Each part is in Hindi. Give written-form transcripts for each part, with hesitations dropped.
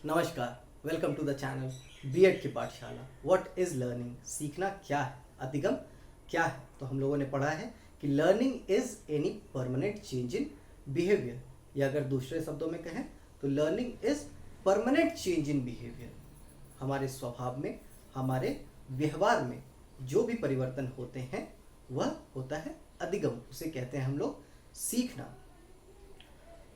नमस्कार, welcome to the channel BEd की पाठशाला। What is learning? सीखना क्या है? अधिगम क्या है? तो हम लोगों ने पढ़ा है कि learning is any permanent change in behaviour, या अगर दूसरे शब्दों में कहें तो learning is permanent change in behaviour. हमारे स्वभाव में, हमारे व्यवहार में जो भी परिवर्तन होते हैं वह होता है अधिगम, उसे कहते हैं हम लोग सीखना।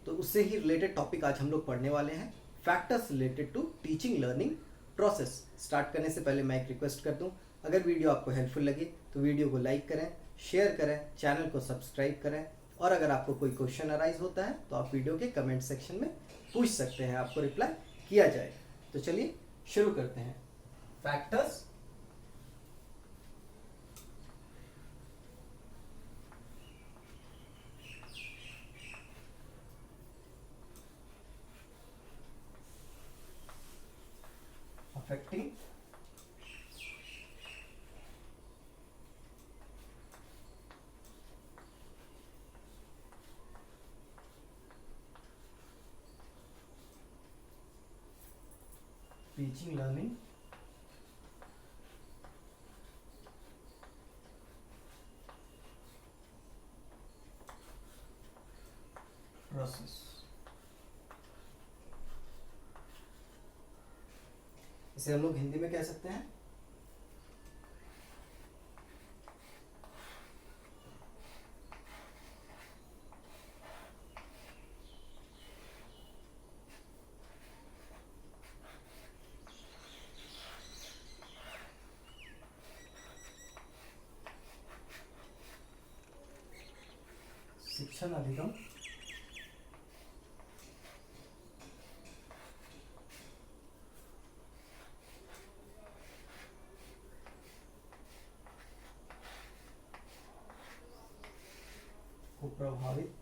तो उससे ही रिलेटेड टॉपिक आज हम लोग पढ़ने वाले हैं, factors related to teaching learning process. Start करने से पहले मैं एक रिक्वेस्ट कर दूं, अगर वीडियो आपको हेल्पफुल लगे तो वीडियो को लाइक करें, शेयर करें, चैनल को सब्सक्राइब करें, और अगर आपको कोई क्वेश्चन अराइज होता है तो आप वीडियो के कमेंट सेक्शन में पूछ सकते हैं, आपको रिप्लाई किया जाएगा। तो चलिए शुरू करते हैं। Factors affecting teaching learning process. इसे हम लोग हिंदी में कह सकते हैं शिक्षण अधिगम को प्रभावित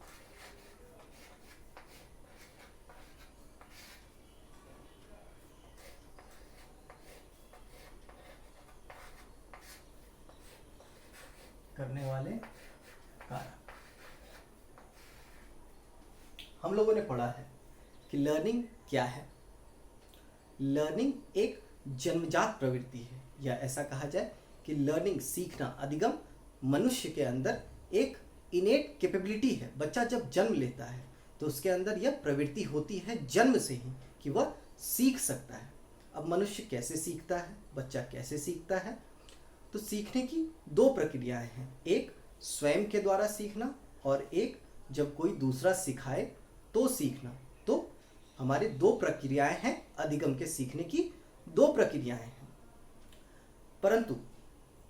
करने वाले कारक। हम लोगों ने पढ़ा है कि लर्निंग क्या है। लर्निंग एक जन्मजात प्रवृत्ति है, या ऐसा कहा जाए कि लर्निंग, सीखना, अधिगम मनुष्य के अंदर एक इनेट कैपेबिलिटी है। बच्चा जब जन्म लेता है तो उसके अंदर यह प्रवृत्ति होती है जन्म से ही कि वह सीख सकता है। अब मनुष्य कैसे सीखता है, बच्चा कैसे सीखता है? तो सीखने की दो प्रक्रियाएं हैं, एक स्वयं के द्वारा सीखना और एक जब कोई दूसरा सिखाए तो सीखना। तो हमारे दो प्रक्रियाएं हैं, अधिगम के सीखने की दो प्रक्रियाएं हैं। परंतु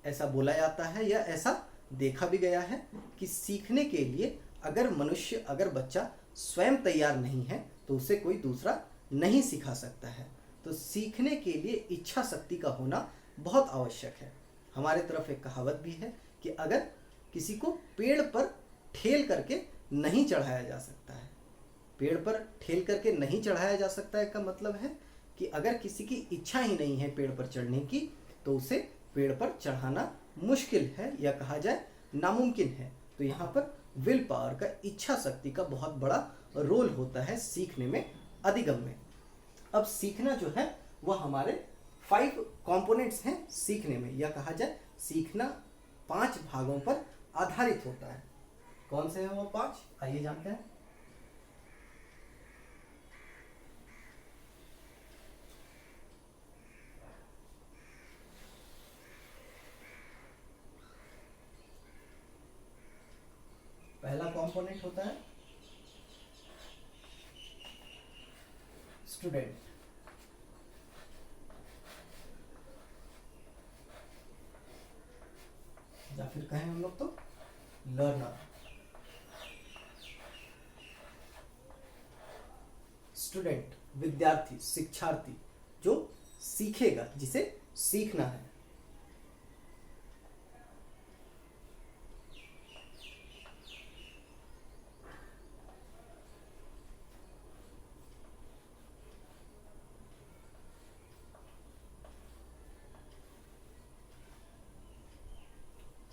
ऐसा बोला जाता है या ऐसा देखा भी गया है कि सीखने के लिए अगर बच्चा स्वयं तैयार नहीं है तो उसे कोई दूसरा नहीं सिखा सकता है। तो सीखने के लिए इच्छा शक्ति का होना बहुत आवश्यक है। हमारे तरफ एक कहावत भी है कि अगर किसी को पेड़ पर ठेल करके नहीं चढ़ाया जा सकता है, पेड़ पर ठेल करके नहीं चढ़ाया जा सकता है का मतलब है कि अगर किसी की इच्छा ही नहीं है पेड़ पर चढ़ने की तो उसे पेड़ पर चढ़ाना मुश्किल है, या कहा जाए नामुमकिन है। तो यहाँ पर विल पावर का, इच्छा शक्ति का बहुत बड़ा रोल होता है सीखने में, अधिगम में। अब सीखना जो है वह हमारे 5 कंपोनेंट्स हैं सीखने में, या कहा जाए सीखना 5 भागों पर आधारित होता है। कौन से हैं वो 5? आइए जानते हैं। पहला कंपोनेंट होता है स्टूडेंट, या फिर कहें हम लोग तो लर्नर। स्टूडेंट विद्यार्थी, शिक्षार्थी, जो सीखेगा, जिसे सीखना है।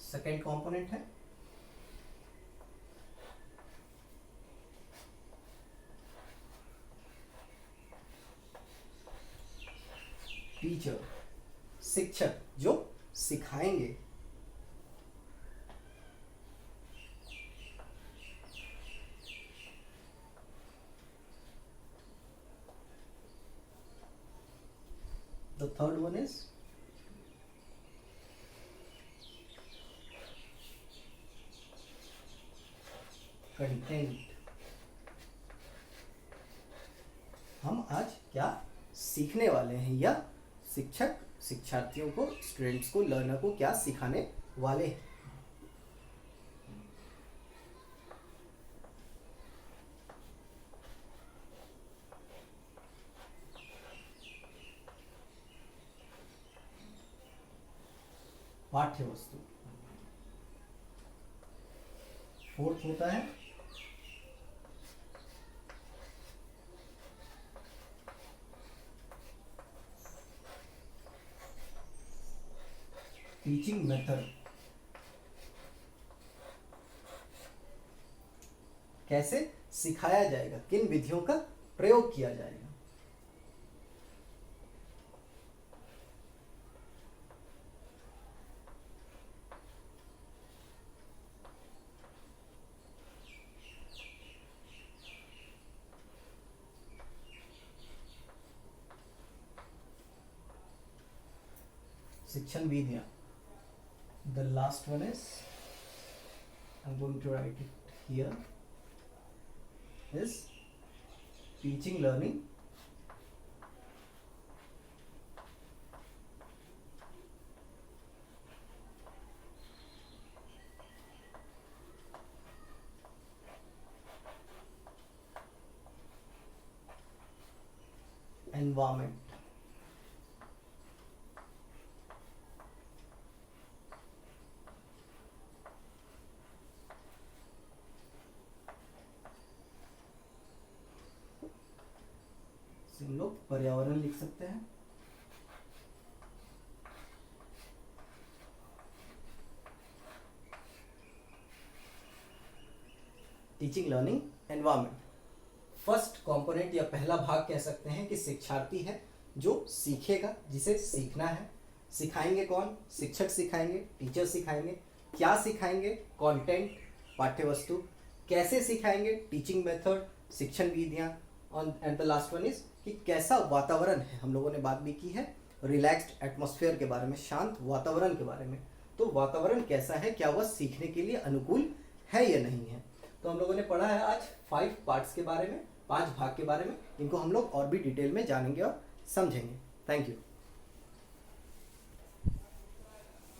सेकेंड कंपोनेंट है टीचर, शिक्षक जो सिखाएंगे। The third one is content. हम आज क्या सीखने वाले हैं, या शिक्षक शिक्षार्थियों को, स्टूडेंट्स को, लर्नर को क्या सिखाने वाले हैं। पाठ्य वस्तु। फोर्थ होता है टीचिंग मेथड, कैसे सिखाया जाएगा, किन विधियों का प्रयोग किया जाएगा। शिक्षण विधियां। The last one is, I'm going to write it here, is teaching learning environment। हम लोग पर्यावरण लिख सकते हैं। Teaching learning environment. First component या पहला भाग कह सकते हैं कि शिक्षार्थी है जो सीखेगा, जिसे सीखना है। सिखाएंगे कौन? शिक्षक सिखाएंगे, टीचर सिखाएंगे। क्या सिखाएंगे? कंटेंट, पाठ्य वस्तु। कैसे सिखाएंगे? टीचिंग मेथड, शिक्षण विधियां। And the last one is कि कैसा वातावरण है। हम लोगों ने बात भी की है रिलैक्स्ड एटमॉस्फेयर के बारे में, शांत वातावरण के बारे में। तो वातावरण कैसा है, क्या वह सीखने के लिए अनुकूल है या नहीं है। तो हम लोगों ने पढ़ा है आज 5 पार्ट्स के बारे में, 5 भाग के बारे में। इनको हम लोग और भी डिटेल में जानेंगे और समझेंगे। Thank you.